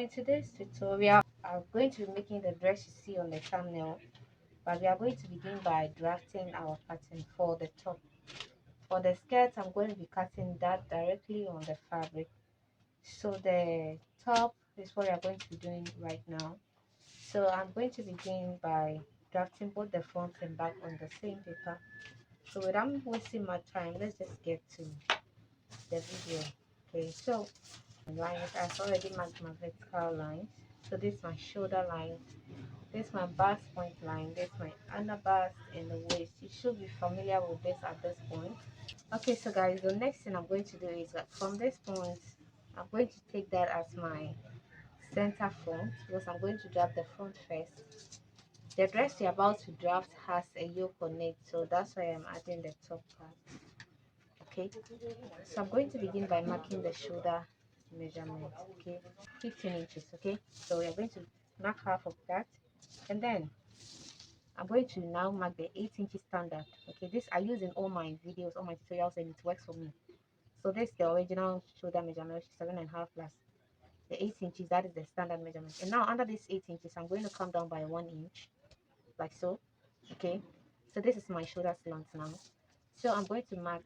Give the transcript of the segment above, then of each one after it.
in today's tutorial, I'm going to be making the dress you see on the thumbnail, but we are going to begin by drafting our pattern for the top. For the skirt, I'm going to be cutting that directly on the fabric. So the top is what we are going to be doing right now. So I'm going to begin by drafting both the front and back on the same paper. So without wasting my time, let's just get to the video. Okay, so lines, I've already marked my vertical lines. So this is my shoulder line, this is my bust point line, this is my under bust and the waist. You should be familiar with this at this point. Okay, so guys, the next thing I'm going to do is that from this point I'm going to take that as my center front, because I'm going to draft the front first. The dress you're about to draft has a yoke on it, so that's why I'm adding the top part. Okay, so I'm going to begin by marking the shoulder measurement. Okay, 15 inches. Okay, so we are going to mark half of that, and then I'm going to now mark the 8 inches standard. Okay, this I use in all my videos, all my tutorials, and it works for me. So this is the original shoulder measurement, which is 7.5 plus the 8 inches. That is the standard measurement. And now under this 8 inches, I'm going to come down by 1 inch, like so. Okay, so this is my shoulder slant now. So I'm going to mark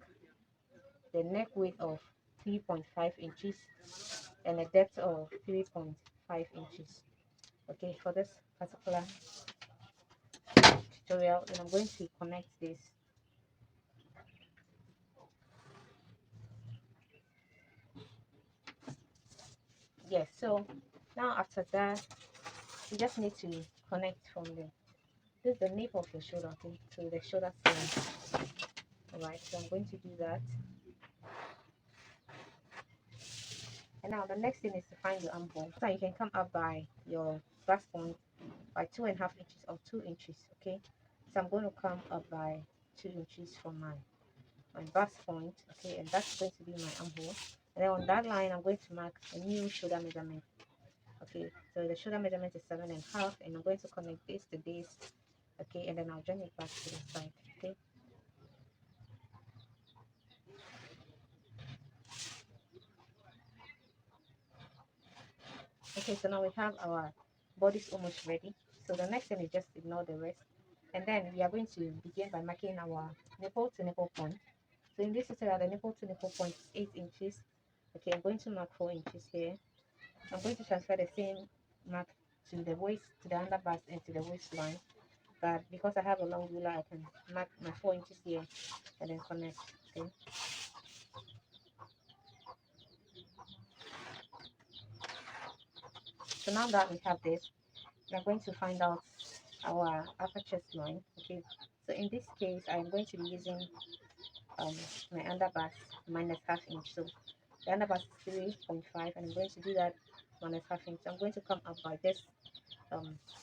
the neck width of 3.5 inches and a depth of 3.5 inches. Okay, for this particular tutorial, and I'm going to connect this. Yes, so now after that, you just need to connect from this is the nape of your shoulder, okay, to the shoulder slant. All right, so I'm going to do that. And now the next thing is to find your armhole. So you can come up by your bust point by 2.5 inches or 2 inches. Okay, so I'm going to come up by 2 inches from my bust point. Okay, and that's going to be my armhole. And then on that line, I'm going to mark a new shoulder measurement. Okay, so the shoulder measurement is 7.5, and I'm going to connect this to this. Okay, and then I'll join it back to the side. Okay. Okay, so now we have our bodies almost ready. So the next thing is just ignore the rest, and then we are going to begin by marking our nipple to nipple point. So in this tutorial, the nipple to nipple point is 8 inches. Okay, I'm going to mark 4 inches here. I'm going to transfer the same mark to the waist, to the under bust, and to the waistline. But because I have a long ruler, I can mark my 4 inches here and then connect. Okay. So now that we have this, we are going to find out our upper chest line. Okay, so in this case I'm going to be using my underbust minus half inch. So the underbust is 3.5, and I'm going to do that minus half inch. So I'm going to come up by this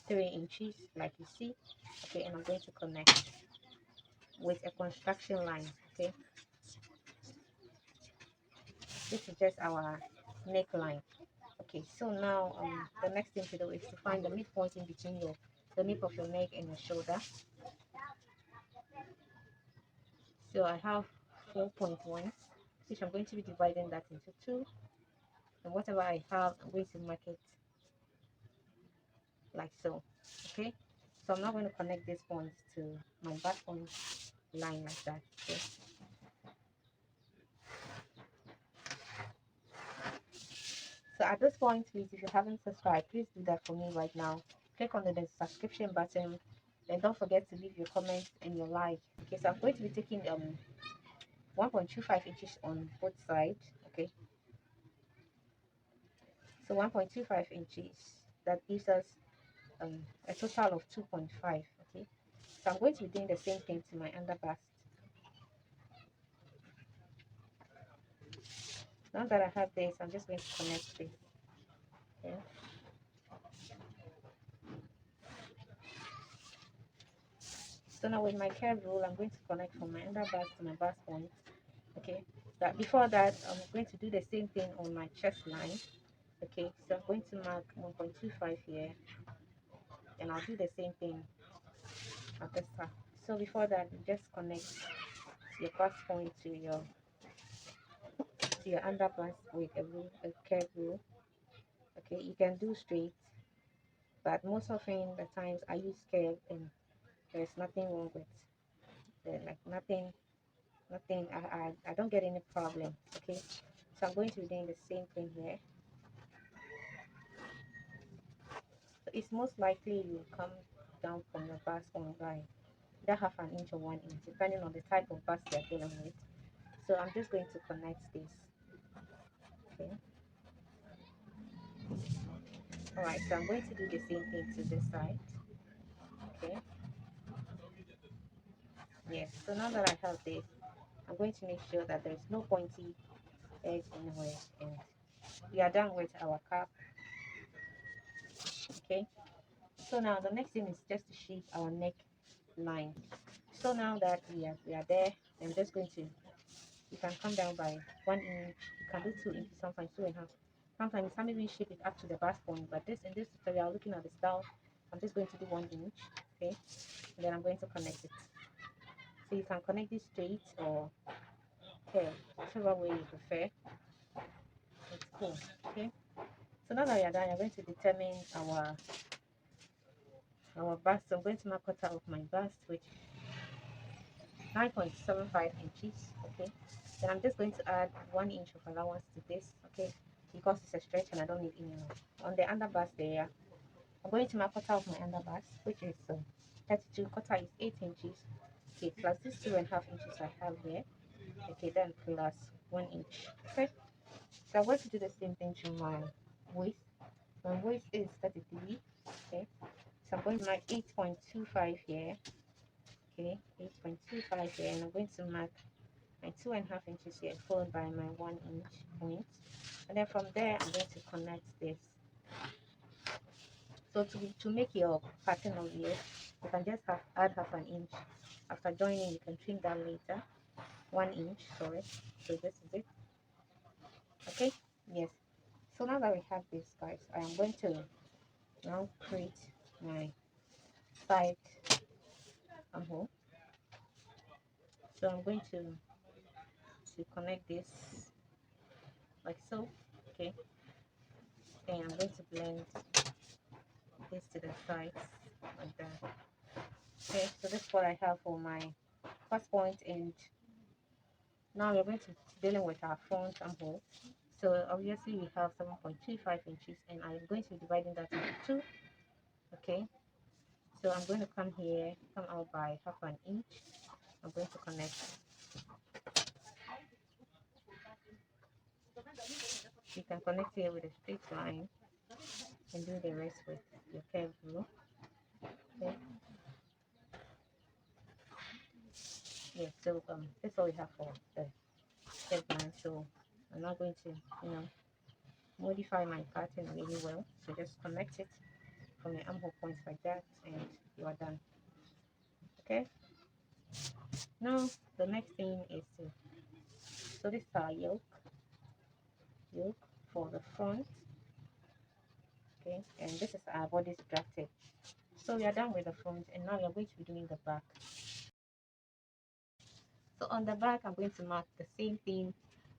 3 inches like you see. Okay, and I'm going to connect with a construction line. Okay, this is just our neckline. Okay, so now the next thing to do is to find the midpoint in between the nape of your neck and your shoulder. So I have 4.1, which I'm going to be dividing that into 2, and whatever I have, I'm going to mark it like so. Okay, so I'm not going to connect this point to my back point line like that. Okay, so at this point, please, if you haven't subscribed, please do that for me right now. Click on the subscription button, and don't forget to leave your comments and your like. Okay, so I'm going to be taking 1.25 inches on both sides. Okay, so 1.25 inches, that gives us a total of 2.5. Okay, so I'm going to be doing the same thing to my under bust. Now that I have this, I'm just going to connect this. Okay, so now with my curve rule, I'm going to connect from my under bust to my bust point. Okay, but before that, I'm going to do the same thing on my chest line. Okay, so I'm going to mark 1.25 here, and I'll do the same thing at the start. So before that, you just connect your bust point to your under bust with a curve rule. Okay, you can do straight, but most often the times I use curve, and there's nothing wrong with like nothing. I don't get any problem. Okay, so I'm going to be doing the same thing here. So it's most likely you come down from your bust on by that half an inch or 1 inch, depending on the type of bust you're dealing with. So I'm just going to connect this. Okay, all right, so I'm going to do the same thing to this side. Okay, yes, so now that I have this, I'm going to make sure that there's no pointy edge anywhere, and we are done with our cap. Okay, so now the next thing is just to shape our neck line. So now that we are there, I'm just going to, you can come down by 1 inch, you can do 2 inches, sometimes 2.5, sometimes some even shape it up to the bust point, but this, in this tutorial, looking at the style, I'm just going to do 1 inch. Okay, and then I'm going to connect it. So you can connect it straight or curve, whichever way you prefer. It's cool. Okay, so now that we are done, you're going to determine our bust. So I'm going to mark quarter of my bust, which 9.75 inches. Okay, then I'm just going to add 1 inch of allowance to this. Okay, because it's a stretch and I don't need any more. On the underbust area, I'm going to mark quarter of my underbust, which is 32. Quarter is 8 inches. Okay, plus this 2.5 inches I have here. Okay, then plus 1 inch. Okay, so I'm going to do the same thing to my waist. My waist is 33. Okay, so I'm going to mark 8.25 here. Okay, 8.25 here, and I'm going to mark my 2.5 inches here, followed by my 1 inch point, and then from there I'm going to connect this. So to make your pattern of yoke, you can just add half an inch. After joining, you can trim that later. 1 inch, sorry. So this is it. Okay, yes. So now that we have this, guys, I am going to now create my side armhole. So I'm going to connect this like so. Okay, and I'm going to blend this to the sides like that. Okay, so this is what I have for my first point, and now we're going to dealing with our front armhole. So obviously we have 7.25 inches, and I'm going to be dividing that into two. Okay, so I'm going to come here, come out by half an inch. I'm going to connect. You can connect here with a straight line and do the rest with your curve rule. Okay, yeah, so that's all we have for the curve line. So I'm not going to, modify my pattern really well. So just connect it from your armhole points like that, and you are done. Okay, now the next thing is to, so this is our yoke for the front. Okay, and this is our body drafted. So we are done with the front, and now we are going to be doing the back. So on the back, I'm going to mark the same thing,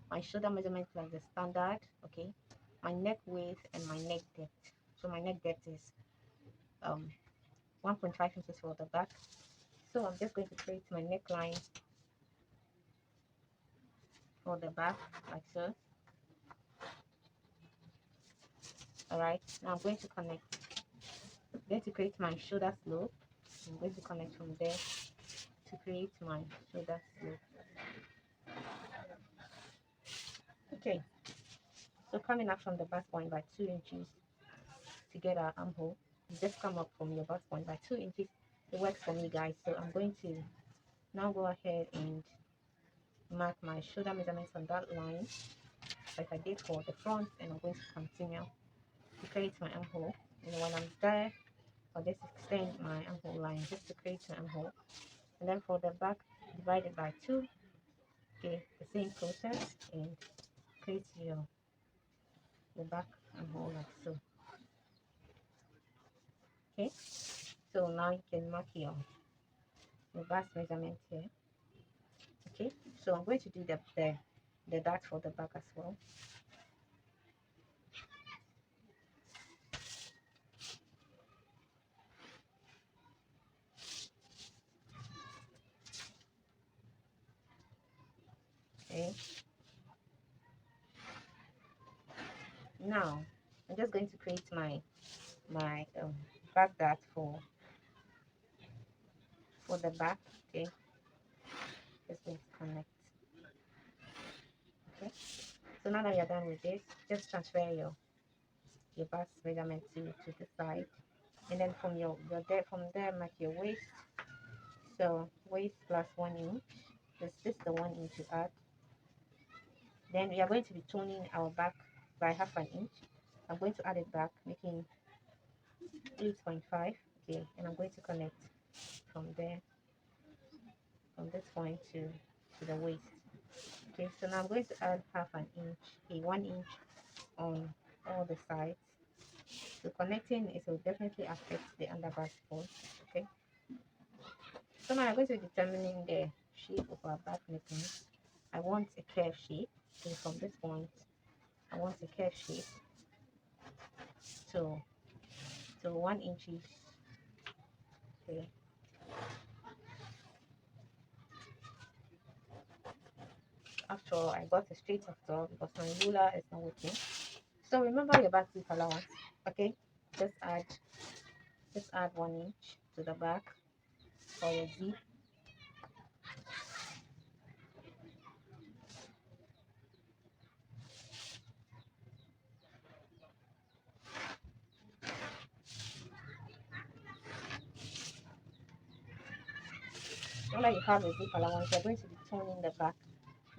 my shoulder measurement like the standard. Okay, my neck width and my neck depth. So my neck depth is 1.5 inches for the back. So I'm just going to create my neckline for the back like so. All right, now I'm going to connect. I'm going to create my shoulder slope. I'm going to connect from there to create my shoulder slope. Okay, so coming up from the bust point by 2 inches to get our armhole, you just come up from your bust point by 2 inches. It works for me, guys. So I'm going to now go ahead and mark my shoulder measurements on that line like I did for the front, and I'm going to continue to create my armhole. And when I'm there, I'll just extend my armhole line just to create my armhole. And then for the back, divide it by 2. Okay, the same process, and create the back armhole like so. Okay, so now you can mark your bust measurement here. Okay, so I'm going to do the dart for the back as well. now I'm just going to create my back dart for the back. Okay, just going to connect. Okay, so now that you're done with this, just transfer your bust measurement to the side, and then from from there mark your waist. So waist plus 1 inch. This is the 1 inch you add. Then we are going to be toning our back by half an inch. I'm going to add it back, making 8.5. Okay, and I'm going to connect from there, from this point to the waist. Okay, so now I'm going to add half an inch, 1 inch on all the sides. So connecting it will definitely affect the underbust fold. Okay, so now I'm going to be determining the shape of our back neckline. I want a curve shape. So from this point, I want a curve shape. So 1 inch. Okay. After all, I got a straight after all because my ruler is not working. So remember your back zip allowance. Okay, just add 1 inch to the back for your zip. Now that you have a zip allowance, you're going to be toning the back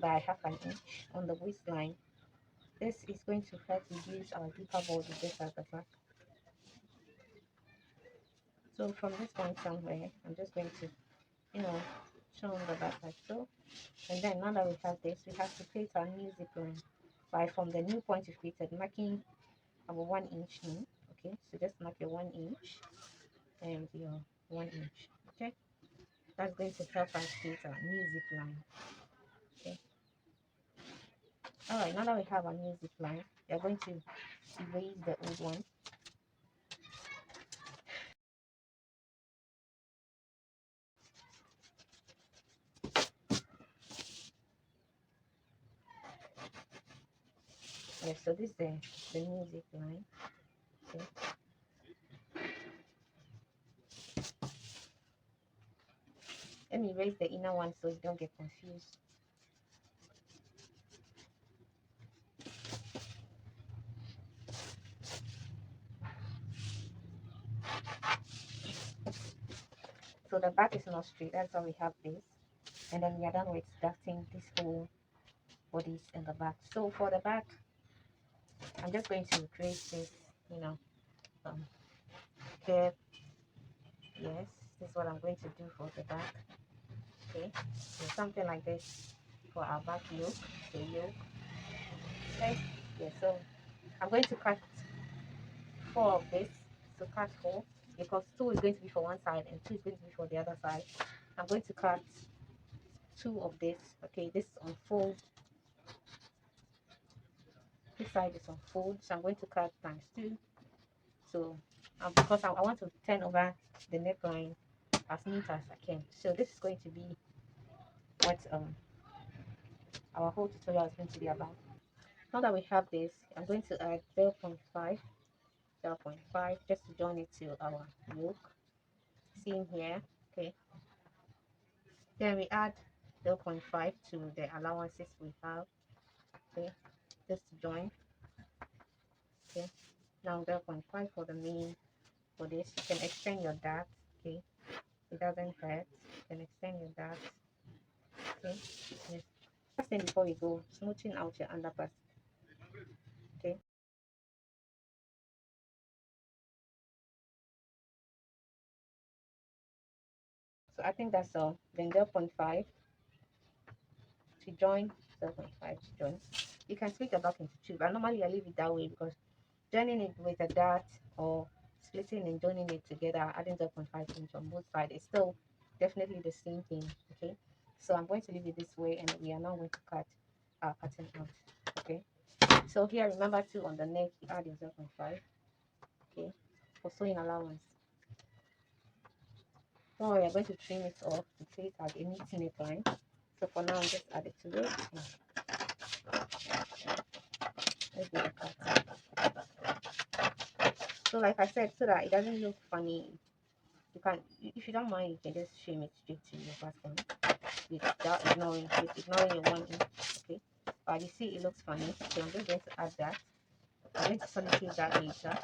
by half an inch on the waistline. This is going to help reduce our deeper body just at the back. So from this point somewhere, I'm just going to, tone the back like so. And then now that we have this, we have to create our new zip line by from the new point you created, marking our 1 inch in. Okay, so just mark your 1 inch and your 1 inch. Okay, that's going to help us create our new zip line. Okay, all right, now that we have our new zip line, we are going to erase the old one. Yes, so this is the new zip line. Okay. Let me erase the inner one so you don't get confused. So the back is not straight, that's why we have this. And then we are done with ducting this whole bodies in the back. So for the back, I'm just going to create this, curve. Yes, this is what I'm going to do for the back. Okay, so something like this for our back yoke, the yoke. Okay, yeah, so I'm going to cut 4 of this. So cut 4 because 2 is going to be for one side and 2 is going to be for the other side. I'm going to cut 2 of this. Okay, this is on fold. This side is on fold, so I'm going to cut times 2. So because I want to turn over the neckline as neat as I can. So this is going to be what our whole tutorial is going to be about. Now that we have this, I'm going to add 0.5 just to join it to our yoke. Same here. Okay, then we add 0.5 to the allowances we have. Okay, just to join. Okay, now 0.5 for the main. For this, you can extend your dart. Okay, it doesn't hurt. You can extend your dart. Okay, yes. First thing before we go, smoothing out your underbust. Okay, so I think that's all. Then 0.5 to join, 0.5 to join. You can split the back into 2, but normally I leave it that way because joining it with a dart or splitting and joining it together, adding 0.5 inch on both sides is still definitely the same thing. Okay, so I'm going to leave it this way, and we are now going to cut our pattern out. Okay, so here remember to on the neck you add your 0.5. Okay, for sewing allowance. Don't worry, I'm going to trim it off to create as a neat neckline. So for now, just add it to it. Let's do the cut. So like I said, so that it doesn't look funny, you can, if you don't mind, you can just shame it straight to your button without ignoring your 1 inch. Okay, but you see it looks funny, so I'm just going to add that. I'm going to solidify that later.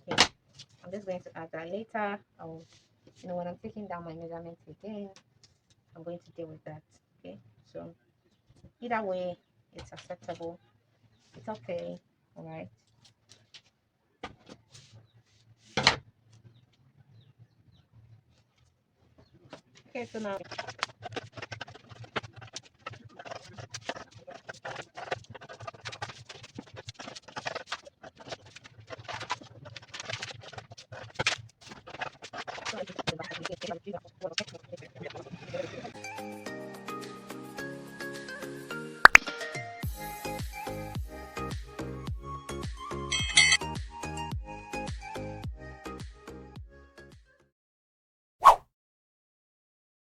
Okay, I'm just going to add that later. I'll, when I'm taking down my measurements again, I'm going to deal with that. Okay, so either way, it's acceptable. It's okay. All right. Okay, so now